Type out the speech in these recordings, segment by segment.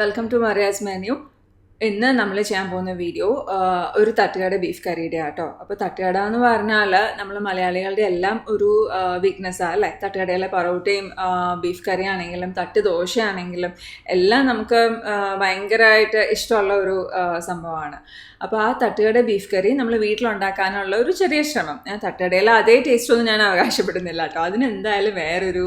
Welcome to മറിയാസ് menu. ഇന്ന് നമ്മൾ ചെയ്യാൻ പോകുന്ന വീഡിയോ ഒരു തട്ടുകട ബീഫ് കറിയുടെ ആട്ടോ. അപ്പോൾ തട്ടുകട എന്ന് പറഞ്ഞാൽ നമ്മൾ മലയാളികളുടെ എല്ലാം ഒരു വീക്ക്നെസ്സാണ് അല്ലേ. തട്ടുകടയിലെ പൊറോട്ടയും ബീഫ് കറി ആണെങ്കിലും തട്ട് ദോശയാണെങ്കിലും എല്ലാം നമുക്ക് ഭയങ്കരമായിട്ട് ഇഷ്ടമുള്ള ഒരു സംഭവമാണ്. അപ്പോൾ ആ തട്ടുകട ബീഫ് കറി നമ്മൾ വീട്ടിലുണ്ടാക്കാനുള്ള ഒരു ചെറിയ ശ്രമം. തട്ടുകടയിലെ അതേ ടേസ്റ്റൊന്നും ഞാൻ അവകാശപ്പെടുന്നില്ല കേട്ടോ. അതിനെന്തായാലും വേറൊരു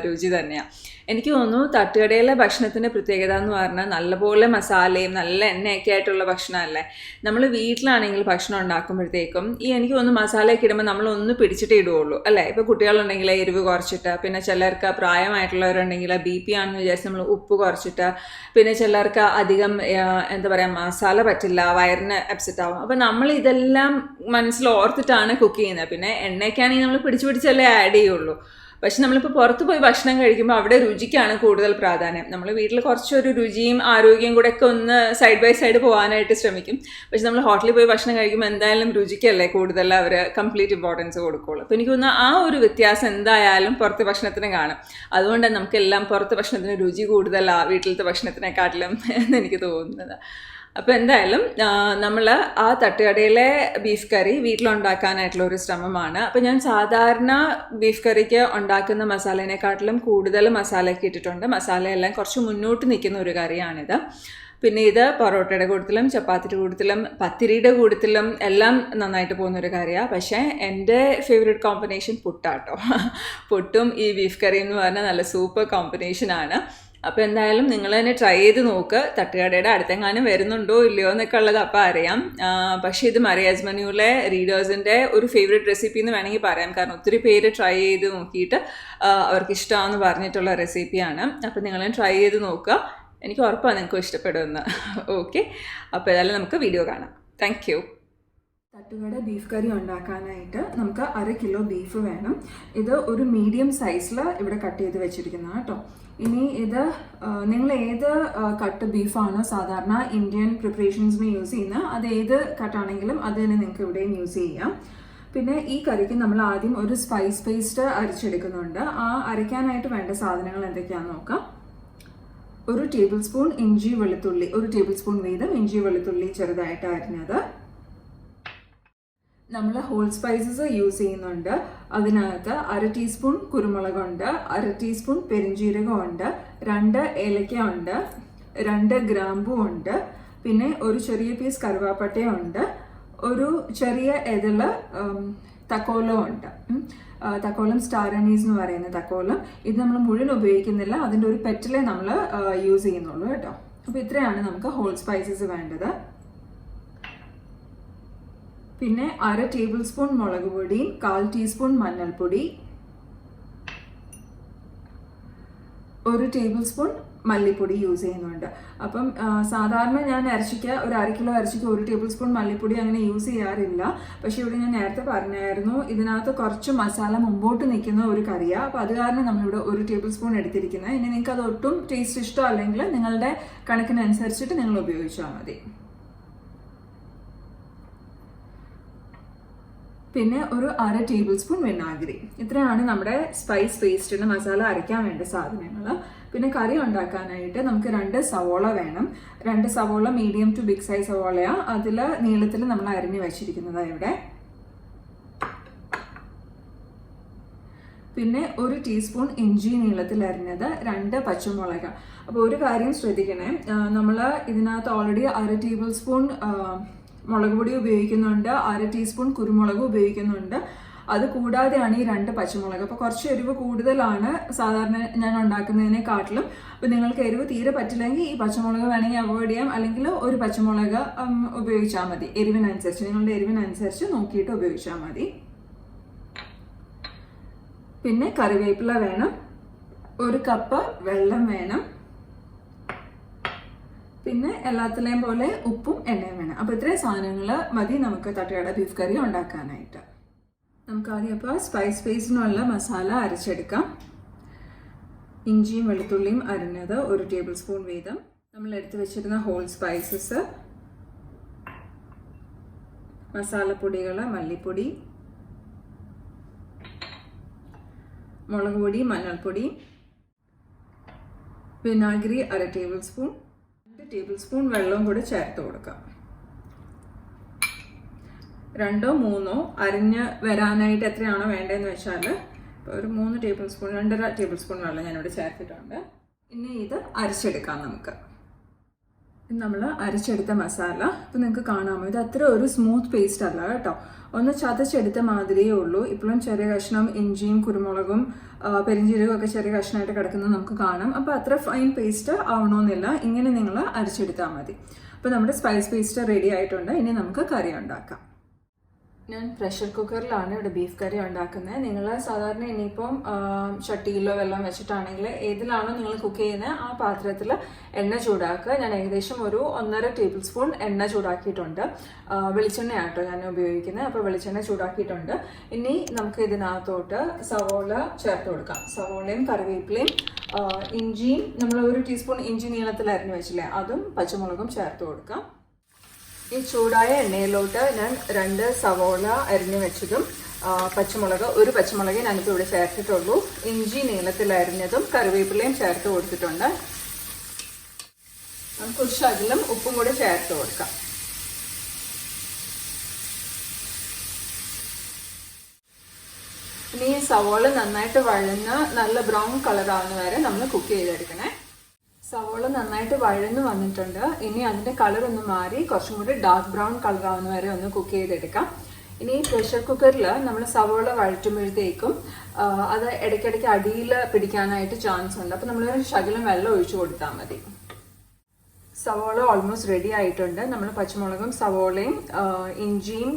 രുചി തന്നെയാണ്. എനിക്ക് തോന്നുന്നു തട്ടുകടയിലെ ഭക്ഷണത്തിൻ്റെ പ്രത്യേകത എന്ന് പറഞ്ഞാൽ നല്ലപോലെ മസാലയും നല്ല എണ്ണയൊക്കെ ആയിട്ടുള്ള ഭക്ഷണമല്ലേ. നമ്മൾ വീട്ടിലാണെങ്കിൽ ഭക്ഷണം ഉണ്ടാക്കുമ്പോഴത്തേക്കും എനിക്ക് തോന്നുന്നു മസാലയൊക്കെ ഇടുമ്പോൾ നമ്മളൊന്ന് പിടിച്ചിട്ടേ ഇടുകയുള്ളൂ അല്ലേ. ഇപ്പോൾ കുട്ടികളുണ്ടെങ്കിൽ എരിവ് കുറച്ചിട്ട്, പിന്നെ ചിലർക്ക് പ്രായമായിട്ടുള്ളവരുണ്ടെങ്കിൽ BP ആണെന്ന് വിചാരിച്ച് നമ്മൾ ഉപ്പ് കുറച്ചിട്ട്, പിന്നെ ചിലർക്ക് അധികം എന്താ പറയുക മസാല പറ്റില്ല, വയറിന് അപ്സെറ്റ് ആവും. അപ്പോൾ നമ്മൾ ഇതെല്ലാം മനസ്സിൽ ഓർത്തിട്ടാണ് കുക്ക് ചെയ്യുന്നത്. പിന്നെ എണ്ണയൊക്കെയാണെങ്കിൽ നമ്മൾ പിടിച്ചല്ലേ ആഡ് ചെയ്യുള്ളൂ. പക്ഷെ നമ്മളിപ്പോൾ പുറത്ത് പോയി ഭക്ഷണം കഴിക്കുമ്പോൾ അവിടെ രുചിക്കാണ് കൂടുതൽ പ്രാധാന്യം. നമ്മൾ വീട്ടിൽ കുറച്ചൊരു രുചിയും ആരോഗ്യം കൂടെ ഒക്കെ ഒന്ന് സൈഡ് ബൈ സൈഡ് പോകാനായിട്ട് ശ്രമിക്കും. പക്ഷെ നമ്മൾ ഹോട്ടലിൽ പോയി ഭക്ഷണം കഴിക്കുമ്പോൾ എന്തായാലും രുചിക്കല്ലേ കൂടുതൽ അവർ കംപ്ലീറ്റ് ഇമ്പോർട്ടൻസ് കൊടുക്കുകയുള്ളൂ. അപ്പോൾ എനിക്ക് തോന്നുന്നു ആ ഒരു വ്യത്യാസം എന്തായാലും പുറത്തെ ഭക്ഷണത്തിന് കാണും. അതുകൊണ്ടാണ് നമുക്കെല്ലാം പുറത്തെ ഭക്ഷണത്തിന് രുചി കൂടുതലാണ് വീട്ടിലത്തെ ഭക്ഷണത്തിനെക്കാട്ടിലും എന്ന് എനിക്ക് തോന്നുന്നത്. അപ്പോൾ എന്തായാലും നമ്മൾ ആ തട്ടുകടയിലെ ബീഫ് കറി വീട്ടിലുണ്ടാക്കാനായിട്ടുള്ള ഒരു ശ്രമമാണ്. അപ്പോൾ ഞാൻ സാധാരണ ബീഫ് കറിക്ക് ഉണ്ടാക്കുന്ന മസാലേനെക്കാട്ടിലും കൂടുതൽ മസാലയൊക്കെ ഇട്ടിട്ടുണ്ട്. മസാലയെല്ലാം കുറച്ച് മുന്നോട്ട് നിൽക്കുന്ന ഒരു കറിയാണിത്. പിന്നെ ഇത് പൊറോട്ടയുടെ കൂട്ടത്തിലും ചപ്പാത്തിയുടെ കൂട്ടത്തിലും പത്തിരിയുടെ കൂട്ടത്തിലും എല്ലാം നന്നായിട്ട് പോകുന്നൊരു കറിയാണ്. പക്ഷേ എൻ്റെ ഫേവറേറ്റ് കോമ്പിനേഷൻ പുട്ടാട്ടോ. പുട്ടും ഈ ബീഫ് കറിയും എന്ന് പറഞ്ഞാൽ നല്ല സൂപ്പർ കോമ്പിനേഷനാണ്. അപ്പോൾ എന്തായാലും നിങ്ങൾ തന്നെ ട്രൈ ചെയ്ത് നോക്ക്. തട്ടുകടയുടെ അടുത്തെങ്ങാനും വരുന്നുണ്ടോ ഇല്ലയോ എന്നൊക്കെ ഉള്ളത് അപ്പോൾ അറിയാം. പക്ഷേ ഇത് മറിയാസ് മെനുവിലെ റീഡേഴ്സിൻ്റെ ഒരു ഫേവറേറ്റ് റെസിപ്പി എന്ന് വേണമെങ്കിൽ പറയാം. കാരണം ഒത്തിരി പേര് ട്രൈ ചെയ്ത് നോക്കിയിട്ട് അവർക്ക് ഇഷ്ടമാണെന്ന് പറഞ്ഞിട്ടുള്ള റെസിപ്പിയാണ്. അപ്പോൾ നിങ്ങൾ ട്രൈ ചെയ്ത് നോക്കുക. എനിക്ക് ഉറപ്പാണ് നിങ്ങൾക്ക് ഇഷ്ടപ്പെടുമെന്ന്. ഓക്കെ, അപ്പോൾ ഏതായാലും നമുക്ക് വീഡിയോ കാണാം. Thank you. തട്ടുകട ബീഫ് കറി ഉണ്ടാക്കാനായിട്ട് നമുക്ക് 1/2 കിലോ ബീഫ് വേണം. ഇത് ഒരു മീഡിയം സൈസിൽ ഇവിടെ കട്ട് ചെയ്ത് വെച്ചിരിക്കുന്നത് കേട്ടോ. ഇനി ഇത് നിങ്ങൾ ഏത് കട്ട് ബീഫാണോ സാധാരണ ഇന്ത്യൻ പ്രിപ്പറേഷൻസിന് യൂസ് ചെയ്യുന്നത്, അത് ഏത് കട്ടാണെങ്കിലും അത് തന്നെ നിങ്ങൾക്ക് ഇവിടെയും യൂസ് ചെയ്യാം. പിന്നെ ഈ കറിക്ക് നമ്മൾ ആദ്യം ഒരു സ്പൈസ് പേസ്റ്റ് അരച്ചെടുക്കുന്നുണ്ട്. ആ അരയ്ക്കാനായിട്ട് വേണ്ട സാധനങ്ങൾ എന്തൊക്കെയാണെന്ന് നോക്കാം. 1 ടേബിൾ സ്പൂൺ ഇഞ്ചി വെളുത്തുള്ളി, 1 ടേബിൾ സ്പൂൺ വീതം ഇഞ്ചി വെളുത്തുള്ളി ചെറുതായിട്ട് അരിഞ്ഞത്. നമ്മൾ ഹോൾ സ്പൈസസ് യൂസ് ചെയ്യുന്നുണ്ട്. അതിനകത്ത് 1/2 ടീസ്പൂൺ കുരുമുളകുണ്ട്, 1/2 ടീസ്പൂൺ പെരിഞ്ജീരകമുണ്ട്, 2 ഏലക്ക ഉണ്ട്, 2 ഗ്രാമ്പൂ ഉണ്ട്, പിന്നെ ഒരു ചെറിയ പീസ് കറുവാപ്പട്ടയുണ്ട്, ഒരു ചെറിയ എതിള് തക്കോലം ഉണ്ട്. തക്കോലം സ്റ്റാർ അനീസ് എന്ന് പറയുന്ന തക്കോലം. ഇത് നമ്മൾ മുഴുവൻ ഉപയോഗിക്കുന്നില്ല, അതിൻ്റെ ഒരു പെറ്റലേ നമ്മൾ യൂസ് ചെയ്യുന്നുള്ളൂ കേട്ടോ. അപ്പോൾ ഇത്രയാണ് നമുക്ക് ഹോൾ സ്പൈസസ് വേണ്ടത്. പിന്നെ 1/2 ടേബിൾ സ്പൂൺ മുളക് പൊടി, 1/4 ടീസ്പൂൺ മഞ്ഞൾപ്പൊടി, 1 ടേബിൾ സ്പൂൺ മല്ലിപ്പൊടി യൂസ് ചെയ്യുന്നുണ്ട്. അപ്പം സാധാരണ ഞാൻ ഇറച്ചിക്ക് ഒരു 1/2 കിലോ ഇറച്ചിക്ക് 1 ടേബിൾ സ്പൂൺ മല്ലിപ്പൊടി അങ്ങനെ യൂസ് ചെയ്യാറില്ല. പക്ഷേ ഇവിടെ ഞാൻ നേരത്തെ പറഞ്ഞായിരുന്നു ഇതിനകത്ത് കുറച്ച് മസാല മുമ്പോട്ട് നിൽക്കുന്ന ഒരു കറിയാണ്. അപ്പോൾ അത് കാരണം നമ്മളിവിടെ 1 ടേബിൾ സ്പൂൺ എടുത്തിരിക്കുന്നത്. ഇനി നിങ്ങൾക്ക് അത് ഒട്ടും ടേസ്റ്റ് ഇഷ്ടമല്ലെങ്കിൽ നിങ്ങളുടെ കണക്കിനനുസരിച്ചിട്ട് നിങ്ങൾ ഉപയോഗിച്ചാൽ മതി. പിന്നെ ഒരു 1/2 ടേബിൾ സ്പൂൺ വിനാഗിരി. ഇത്രയാണ് നമ്മുടെ സ്പൈസ് പേസ്റ്റിന് മസാല അരയ്ക്കാൻ വേണ്ട സാധനങ്ങൾ. പിന്നെ കറി ഉണ്ടാക്കാനായിട്ട് നമുക്ക് 2 സവോള വേണം. 2 സവോള മീഡിയം ടു ബിഗ് സൈസ് സവോളയാണ്. അതിൽ നീളത്തിൽ നമ്മൾ അരിഞ്ഞ് വെച്ചിരിക്കുന്നത് ഇവിടെ. പിന്നെ 1 ടീസ്പൂൺ ഇഞ്ചി നീളത്തിൽ അരിഞ്ഞത്, 2 പച്ചമുളക്. അപ്പോൾ ഒരു കാര്യം ശ്രദ്ധിക്കണേ, നമ്മൾ ഇതിനകത്ത് ഓൾറെഡി 1/2 ടേബിൾ സ്പൂൺ മുളക് പൊടി ഉപയോഗിക്കുന്നുണ്ട്, 1/2 ടീസ്പൂൺ കുരുമുളക് ഉപയോഗിക്കുന്നുണ്ട്. അത് കൂടാതെയാണ് ഈ 2 പച്ചമുളക്. അപ്പോൾ കുറച്ച് എരിവ് കൂടുതലാണ് സാധാരണ ഞാൻ ഉണ്ടാക്കുന്നതിനെക്കാട്ടിലും. അപ്പോൾ നിങ്ങൾക്ക് എരിവ് തീരെ പറ്റില്ലെങ്കിൽ ഈ പച്ചമുളക് വേണമെങ്കിൽ അവോയ്ഡ് ചെയ്യാം, അല്ലെങ്കിൽ ഒരു പച്ചമുളക് ഉപയോഗിച്ചാൽ മതി. എരിവിനനുസരിച്ച് നിങ്ങളുടെ എരിവിനനുസരിച്ച് നോക്കിയിട്ട് ഉപയോഗിച്ചാൽ മതി. പിന്നെ കറിവേപ്പില വേണം, 1 കപ്പ് വെള്ളം വേണം, പിന്നെ എല്ലാത്തിലെയും പോലെ ഉപ്പും എണ്ണയും വേണം. അപ്പോൾ ഇത്രയും സാധനങ്ങൾ മതി നമുക്ക് തട്ടുകട ബീഫ് കറി ഉണ്ടാക്കാനായിട്ട്. നമുക്ക് ആദ്യം അപ്പോൾ സ്പൈസ് പേസ്റ്റിനുള്ള മസാല അരച്ചെടുക്കാം. ഇഞ്ചിയും വെളുത്തുള്ളിയും അരിഞ്ഞത് 1 ടേബിൾ സ്പൂൺ വീതം, നമ്മൾ എടുത്ത് വെച്ചിരുന്ന ഹോൾ സ്പൈസസ്, മസാലപ്പൊടികൾ മല്ലിപ്പൊടി, മുളക് പൊടി, മഞ്ഞൾപ്പൊടി, വിനാഗിരി 1/2 ടേബിൾ സ്പൂൺ, ടേബിൾ സ്പൂൺ വെള്ളവും കൂടി ചേർത്ത് കൊടുക്കാം. 2 3 അരിഞ്ഞ് വരാനായിട്ട് എത്രയാണോ വേണ്ടതെന്ന് വെച്ചാൽ ഇപ്പോൾ ഒരു 3 ടേബിൾ സ്പൂൺ 2.5 ടേബിൾ സ്പൂൺ വെള്ളം ഞാനിവിടെ ചേർത്തിട്ടുണ്ട്. ഇനി ഇത് അരച്ചെടുക്കാം നമുക്ക്. നമ്മൾ അരച്ചെടുത്ത മസാല ഇപ്പം നിങ്ങൾക്ക് കാണാമോ, ഇത് അത്ര ഒരു സ്മൂത്ത് പേസ്റ്റ് അല്ല കേട്ടോ, ഒന്ന് ചതച്ചെടുത്ത മാതിരിയേ ഉള്ളൂ. ഇപ്പോഴും ചെറിയ കഷ്ണം ഇഞ്ചിയും കുരുമുളകും പെരിഞ്ചീരകവും ഒക്കെ ചെറിയ കഷ്ണമായിട്ട് കിടക്കുന്നത് നമുക്ക് കാണാം. അപ്പോൾ അത്ര ഫൈൻ പേസ്റ്റ് ആവണമെന്നില്ല, ഇങ്ങനെ നിങ്ങൾ അരച്ചെടുത്താൽ മതി. അപ്പോൾ നമ്മുടെ സ്പൈസ് പേസ്റ്റ് റെഡി ആയിട്ടുണ്ട്. ഇനി നമുക്ക് കറി ഉണ്ടാക്കാം. ഞാൻ പ്രഷർ കുക്കറിലാണ് ഇവിടെ ബീഫ് കറി ഉണ്ടാക്കുന്നത്. നിങ്ങൾ സാധാരണ ഇനിയിപ്പം ചട്ടിയിലോ വെള്ളം വെച്ചിട്ടാണെങ്കിൽ ഏതിലാണോ നിങ്ങൾ കുക്ക് ചെയ്യുന്നത് ആ പാത്രത്തിൽ എണ്ണ ചൂടാക്കുക. ഞാൻ ഏകദേശം ഒരു 1.5 ടേബിൾ സ്പൂൺ എണ്ണ ചൂടാക്കിയിട്ടുണ്ട്. വെളിച്ചെണ്ണയാട്ടോ ഞാൻ ഉപയോഗിക്കുന്നത്. അപ്പോൾ വെളിച്ചെണ്ണ ചൂടാക്കിയിട്ടുണ്ട്. ഇനി നമുക്ക് ഇതിനകത്തോട്ട് സവോള ചേർത്ത് കൊടുക്കാം. സവോളയും കറിവേപ്പിലയും ഇഞ്ചിയും, നമ്മൾ 1 ടീസ്പൂൺ ഇഞ്ചി നീളത്തിൽ അരിഞ്ഞു വെച്ചില്ലേ, അതും പച്ചമുളകും ചേർത്ത് കൊടുക്കാം. ഈ ചൂടായ എണ്ണയിലോട്ട് ഞാൻ 2 സവോള അരിഞ്ഞു വെച്ചതും പച്ചമുളക് 1 പച്ചമുളക് ഞാനിപ്പോൾ ഇവിടെ ചേർത്തിട്ടുള്ളൂ. ഇഞ്ചി നീളത്തിൽ അരിഞ്ഞതും കറിവേപ്പിലയും ചേർത്ത് കൊടുത്തിട്ടുണ്ട്. കുറച്ച് അകലം ഉപ്പും കൂടി ചേർത്ത് കൊടുക്കാം. ഇനി ഈ സവോള നന്നായിട്ട് വഴന്ന് നല്ല ബ്രൗൺ കളർ ആവുന്ന വരെ നമ്മൾ കുക്ക് ചെയ്തെടുക്കണേ. സവോള നന്നായിട്ട് വഴന്ന് വന്നിട്ടുണ്ട്. ഇനി അതിൻ്റെ കളർ ഒന്ന് മാറി കുറച്ചും കൂടി ഡാർക്ക് ബ്രൗൺ കളർ ആവുന്ന വരെ ഒന്ന് കുക്ക് ചെയ്തെടുക്കാം. ഇനി പ്രഷർ കുക്കറിൽ നമ്മൾ സവോള വഴറ്റുമ്പോഴത്തേക്കും അത് ഇടയ്ക്കിടയ്ക്ക് അടിയിൽ പിടിക്കാനായിട്ട് ചാൻസ് ഉണ്ട്. അപ്പോൾ നമ്മൾ ശകലം വെള്ളം ഒഴിച്ചു കൊടുത്താൽ മതി. സവോള ഓൾമോസ്റ്റ് റെഡി ആയിട്ടുണ്ട്. നമ്മൾ പച്ചമുളകും സവോളയും ഇഞ്ചിയും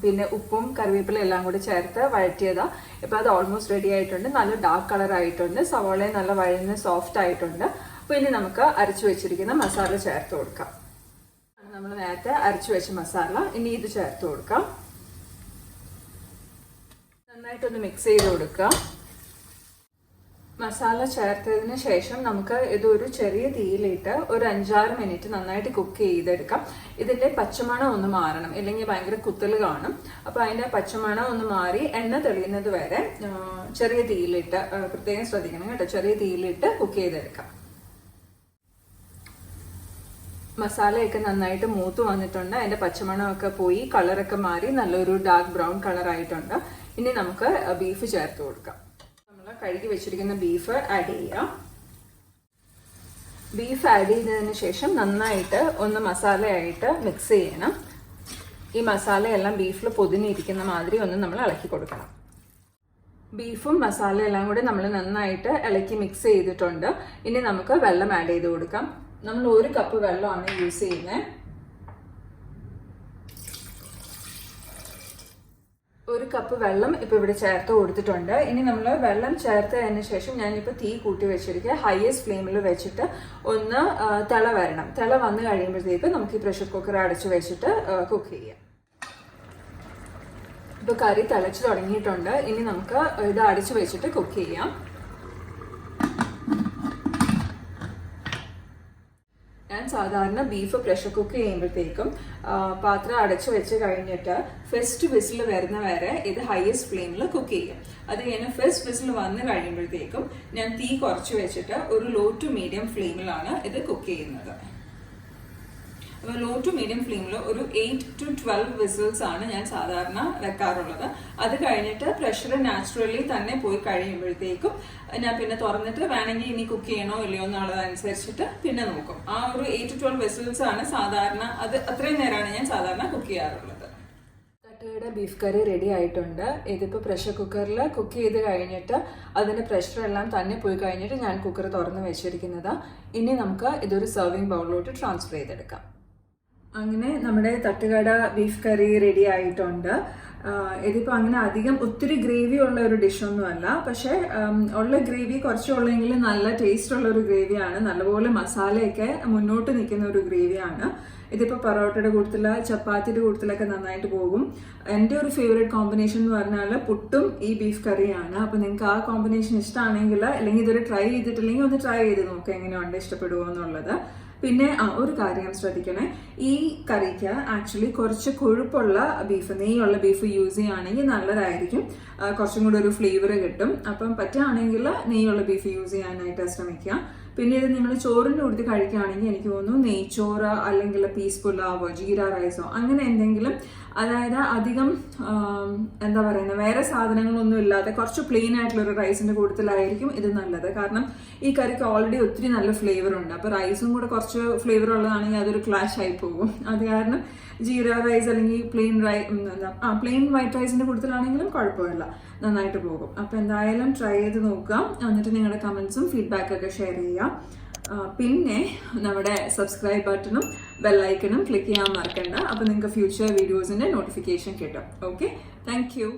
പിന്നെ ഉപ്പും കറിവേപ്പിലയും എല്ലാം കൂടി ചേർത്ത് വഴറ്റിയതാണ്. ഇപ്പോൾ അത് ഓൾമോസ്റ്റ് റെഡി ആയിട്ടുണ്ട്. നല്ല ഡാർക്ക് കളർ ആയിട്ടുണ്ട്. സവോളയും നല്ല വഴന്ന് സോഫ്റ്റ് ആയിട്ടുണ്ട്. അപ്പോൾ ഇനി നമുക്ക് അരച്ചു വെച്ചിരിക്കുന്ന മസാല ചേർത്ത് കൊടുക്കാം. നമ്മൾ നേരത്തെ അരച്ചു വെച്ച മസാല ഇനി ഇത് ചേർത്ത് കൊടുക്കാം. നന്നായിട്ടൊന്ന് മിക്സ് ചെയ്ത് കൊടുക്കുക. മസാല ചേർത്തതിന് ശേഷം നമുക്ക് ഇതൊരു ചെറിയ തീയിലിട്ട് ഒരു 5-6 മിനിറ്റ് നന്നായിട്ട് കുക്ക് ചെയ്തെടുക്കാം. ഇതിൻ്റെ പച്ചമണം ഒന്ന് മാറണം, ഇല്ലെങ്കിൽ ഭയങ്കര കുത്തൽ കാണും. അപ്പോൾ അതിൻ്റെ പച്ചമണം ഒന്ന് മാറി എണ്ണ തെളിയുന്നത് വരെ ചെറിയ തീയിലിട്ട്, പ്രത്യേകം ശ്രദ്ധിക്കണം കേട്ടോ, ചെറിയ തീയിലിട്ട് കുക്ക് ചെയ്തെടുക്കാം. മസാലയൊക്കെ നന്നായിട്ട് മൂത്ത് വന്നിട്ടുണ്ട്. അതിൻ്റെ പച്ചമണമൊക്കെ പോയി കളറൊക്കെ മാറി നല്ലൊരു ഡാർക്ക് ബ്രൗൺ കളറായിട്ടുണ്ട്. ഇനി നമുക്ക് ബീഫ് ചേർത്ത് കൊടുക്കാം. നമ്മൾ കഴുകി വെച്ചിരിക്കുന്ന ബീഫ് ആഡ് ചെയ്യാം. ബീഫ് ആഡ് ചെയ്തതിന് ശേഷം നന്നായിട്ട് ഒന്ന് മസാലയായിട്ട് മിക്സ് ചെയ്യണം. ഈ മസാലയെല്ലാം ബീഫിൽ പൊതിഞ്ഞിരിക്കുന്ന മാതിരി ഒന്ന് നമ്മൾ ഇളക്കി കൊടുക്കണം. ബീഫും മസാലയെല്ലാം കൂടി നമ്മൾ നന്നായിട്ട് ഇളക്കി മിക്സ് ചെയ്തിട്ടുണ്ട്. ഇനി നമുക്ക് വെള്ളം ആഡ് ചെയ്ത് കൊടുക്കാം. നമ്മൾ 1 കപ്പ് വെള്ളമാണ് യൂസ് ചെയ്യുന്നത്. 1 കപ്പ് വെള്ളം ഇപ്പോൾ ഇവിടെ ചേർത്ത് കൊടുത്തിട്ടുണ്ട്. ഇനി നമ്മൾ വെള്ളം ചേർത്തതിന് ശേഷം ഞാനിപ്പോൾ തീ കൂട്ടി വെച്ചിരിക്കുക. ഹയസ്റ്റ് ഫ്ലെയിമിൽ വെച്ചിട്ട് ഒന്ന് തിള വരണം. തിള വന്ന് കഴിയുമ്പോഴത്തേക്ക് നമുക്ക് ഈ പ്രഷർ കുക്കർ അടച്ചു വെച്ചിട്ട് കുക്ക് ചെയ്യാം. ഇപ്പോൾ കറി തിളച്ച് തുടങ്ങിയിട്ടുണ്ട്. ഇനി നമുക്ക് ഇത് അടച്ചു വെച്ചിട്ട് കുക്ക് ചെയ്യാം. ഞാൻ സാധാരണ ബീഫ് പ്രഷർ കുക്ക് ചെയ്യുമ്പോഴത്തേക്കും പാത്രം അടച്ചു വെച്ച് കഴിഞ്ഞിട്ട് ഫസ്റ്റ് വിസിൽ വരുന്ന വരെ ഇത് ഹയസ്റ്റ് ഫ്ലെയിമിൽ കുക്ക് ചെയ്യും. അത് കഴിഞ്ഞ് ഫസ്റ്റ് വിസിൽ വന്ന് കഴിയുമ്പോഴത്തേക്കും ഞാൻ തീ കുറച്ച് വെച്ചിട്ട് ഒരു ലോ ടു മീഡിയം ഫ്ലെയിമിലാണ് ഇത് കുക്ക് ചെയ്യുന്നത്. അപ്പോൾ ലോ ടു മീഡിയം ഫ്ലെയിമിൽ ഒരു 8 to 12 വിസിൽസ് ആണ് ഞാൻ സാധാരണ വെക്കാറുള്ളത്. അത് കഴിഞ്ഞിട്ട് പ്രഷർ നാച്ചുറലി തന്നെ പോയി കഴിയുമ്പോഴത്തേക്കും ഞാൻ പിന്നെ തുറന്നിട്ട് വേണമെങ്കിൽ ഇനി കുക്ക് ചെയ്യണോ ഇല്ലയോ എന്നുള്ളതനുസരിച്ചിട്ട് പിന്നെ നോക്കും. ആ ഒരു 8 to 12 വിസിൽസ് ആണ് സാധാരണ, അത് അത്രയും നേരമാണ് ഞാൻ സാധാരണ കുക്ക് ചെയ്യാറുള്ളത്. തട്ടുകട ബീഫ് കറി റെഡി ആയിട്ടുണ്ട്. ഇതിപ്പോൾ പ്രഷർ കുക്കറിൽ കുക്ക് ചെയ്ത് കഴിഞ്ഞിട്ട് അതിൻ്റെ പ്രഷറെല്ലാം തന്നെ പോയി കഴിഞ്ഞിട്ട് ഞാൻ കുക്കർ തുറന്ന് വെച്ചിരിക്കുന്നത്. ഇനി നമുക്ക് ഇതൊരു സെർവിങ് ബൗളിലോട്ട് ട്രാൻസ്ഫർ ചെയ്തെടുക്കാം. അങ്ങനെ നമ്മുടെ തട്ടുകട ബീഫ് കറി റെഡി ആയിട്ടുണ്ട്. ഇതിപ്പോൾ അങ്ങനെ അധികം ഒത്തിരി ഗ്രേവി ഉള്ള ഒരു ഡിഷൊന്നുമല്ല, പക്ഷേ ഉള്ള ഗ്രേവി കുറച്ചുള്ളെങ്കിലും നല്ല ടേസ്റ്റ് ഉള്ള ഒരു ഗ്രേവിയാണ്. നല്ലപോലെ മസാലയൊക്കെ മുന്നോട്ട് നിൽക്കുന്ന ഒരു ഗ്രേവിയാണ്. ഇതിപ്പോൾ പൊറോട്ടയുടെ കൂട്ടത്തിൽ ചപ്പാത്തിയുടെ കൂട്ടത്തിലൊക്കെ നന്നായിട്ട് പോകും. എൻ്റെ ഒരു ഫേവറേറ്റ് കോമ്പിനേഷൻ എന്ന് പറഞ്ഞാൽ പുട്ടും ഈ ബീഫ് കറിയാണ്. അപ്പോൾ നിങ്ങൾക്ക് ആ കോമ്പിനേഷൻ ഇഷ്ടമാണെങ്കിൽ, അല്ലെങ്കിൽ ഇതൊരു ട്രൈ ചെയ്തിട്ടില്ലെങ്കിൽ ഒന്ന് ട്രൈ ചെയ്ത് നോക്കുക എങ്ങനെയുണ്ട്, ഇഷ്ടപ്പെടുമോ എന്നുള്ളത്. പിന്നെ ഒരു കാര്യം ശ്രദ്ധിക്കണേ, ഈ കറിക്ക് ആക്ച്വലി കുറച്ച് കൊഴുപ്പുള്ള ബീഫ്, നെയ്യുള്ള ബീഫ് യൂസ് ചെയ്യുകയാണെങ്കിൽ നല്ലതായിരിക്കും. കുറച്ചും കൂടി ഒരു ഫ്ലേവർ കിട്ടും. അപ്പം പറ്റുകയാണെങ്കിൽ നെയ്യുള്ള ബീഫ് യൂസ് ചെയ്യാനായിട്ട് ശ്രമിക്കുക. പിന്നെ ഇത് നിങ്ങൾ ചോറിൻ്റെ കൂടെ കഴിക്കുകയാണെങ്കിൽ എനിക്ക് തോന്നുന്നു നെയ്ച്ചോറ് അല്ലെങ്കിൽ പീസ് പുലാവോ ജീര റൈസോ അങ്ങനെ എന്തെങ്കിലും, അതായത് അധികം എന്താ പറയുന്നത് വേറെ സാധനങ്ങളൊന്നും ഇല്ലാതെ കുറച്ച് പ്ലെയിൻ ആയിട്ടുള്ളൊരു റൈസിൻ്റെ കൂട്ടത്തിലായിരിക്കും ഇത് നല്ലത്. കാരണം ഈ കറിക്ക് ഓൾറെഡി ഒത്തിരി നല്ല ഫ്ലേവർ ഉണ്ട്. അപ്പോൾ റൈസും കൂടെ കുറച്ച് ഫ്ലേവർ ഉള്ളതാണെങ്കിൽ അതൊരു ക്ലാഷ് ആയി പോകും. അത് കാരണം ജീര റൈസ് അല്ലെങ്കിൽ പ്ലെയിൻ വൈറ്റ് റൈസിൻ്റെ കൂട്ടത്തിലാണെങ്കിലും കുഴപ്പമില്ല, നന്നായിട്ട് പോകും. അപ്പോൾ എന്തായാലും ട്രൈ ചെയ്ത് നോക്കാം. എന്നിട്ട് നിങ്ങളുടെ കമൻസും ഫീഡ്ബാക്കൊക്കെ ഷെയർ ചെയ്യാം. പിന്നെ നമ്മുടെ സബ്സ്ക്രൈബ് ബട്ടണും ബെല്ലൈക്കണും ക്ലിക്ക് ചെയ്യാൻ മറക്കണ്ട. അപ്പോൾ നിങ്ങൾക്ക് ഫ്യൂച്ചർ വീഡിയോസിൻ്റെ നോട്ടിഫിക്കേഷൻ കിട്ടും. Okay, thank you.